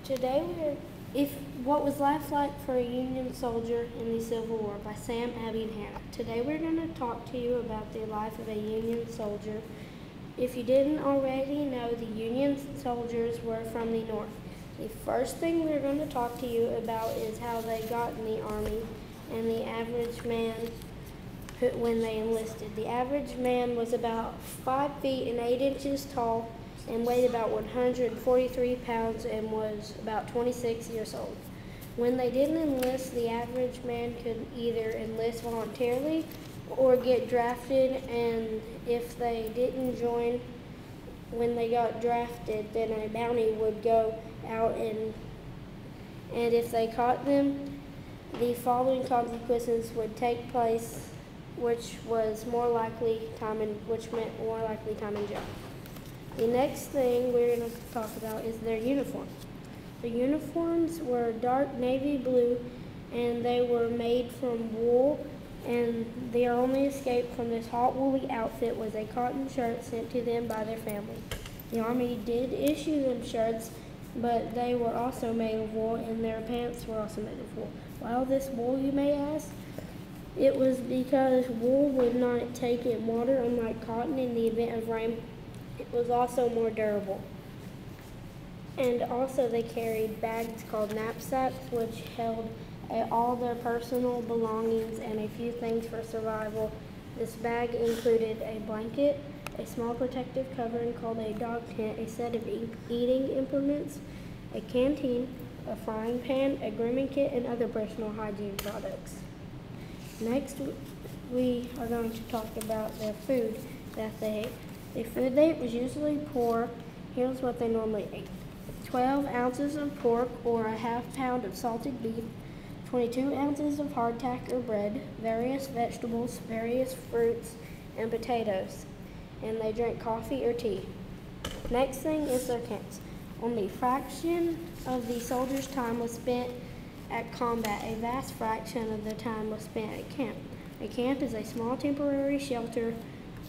Today we're if What Was Life Like for a Union Soldier in the Civil War by Sam, Abby, and Hannah. Today we're going to talk to you about the life of a Union soldier. If you didn't already know, the Union soldiers were from the North. The first thing we're going to talk to you about is how they got in the Army and the average man when they enlisted. The average man was about 5 feet and 8 inches tall and weighed about 143 pounds and was about 26 years old. When they didn't enlist, the average man could either enlist voluntarily or get drafted, and if they didn't join when they got drafted, then a bounty would go out, and if they caught them, the following consequences would take place, which meant more likely time in jail. The next thing we're going to talk about is their uniform. The uniforms were dark navy blue, and they were made from wool, and their only escape from this hot woolly outfit was a cotton shirt sent to them by their family. The Army did issue them shirts, but they were also made of wool, and their pants were also made of wool. Why this wool, you may ask? It was because wool would not take in water, unlike cotton. In the event of rain, it was also more durable. And also they carried bags called knapsacks, which held all their personal belongings and a few things for survival. This bag included a blanket, a small protective covering called a dog tent, a set of eating implements, a canteen, a frying pan, a grooming kit, and other personal hygiene products. Next, we are going to talk about their food that they ate. The food they ate was usually pork. Here's what they normally ate: 12 ounces of pork or a half pound of salted beef, 22 ounces of hardtack or bread, various vegetables, various fruits, and potatoes. And they drank coffee or tea. Next thing is their camps. Only a fraction of the soldiers' time was spent at combat. A vast fraction of the time was spent at camp. A camp is a small temporary shelter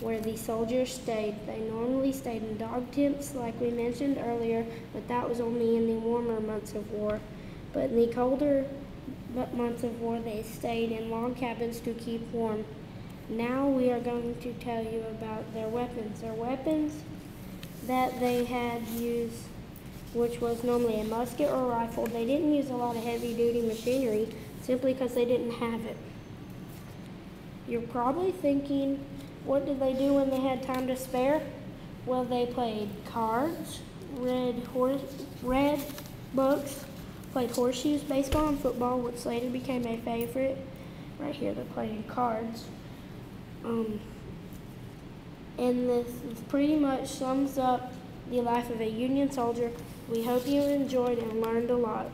where the soldiers stayed. They normally stayed in dog tents, like we mentioned earlier, but that was only in the warmer months of war. But in the colder months of war, they stayed in log cabins to keep warm. Now we are going to tell you about their weapons. Their weapons that they had used, which was normally a musket or a rifle. They didn't use a lot of heavy-duty machinery simply because they didn't have it. You're probably thinking, what did they do when they had time to spare? Well, they played cards, read books, played horseshoes, baseball, and football, which later became a favorite. Right here, they're playing cards. And this pretty much sums up the life of a Union soldier. We hope you enjoyed and learned a lot.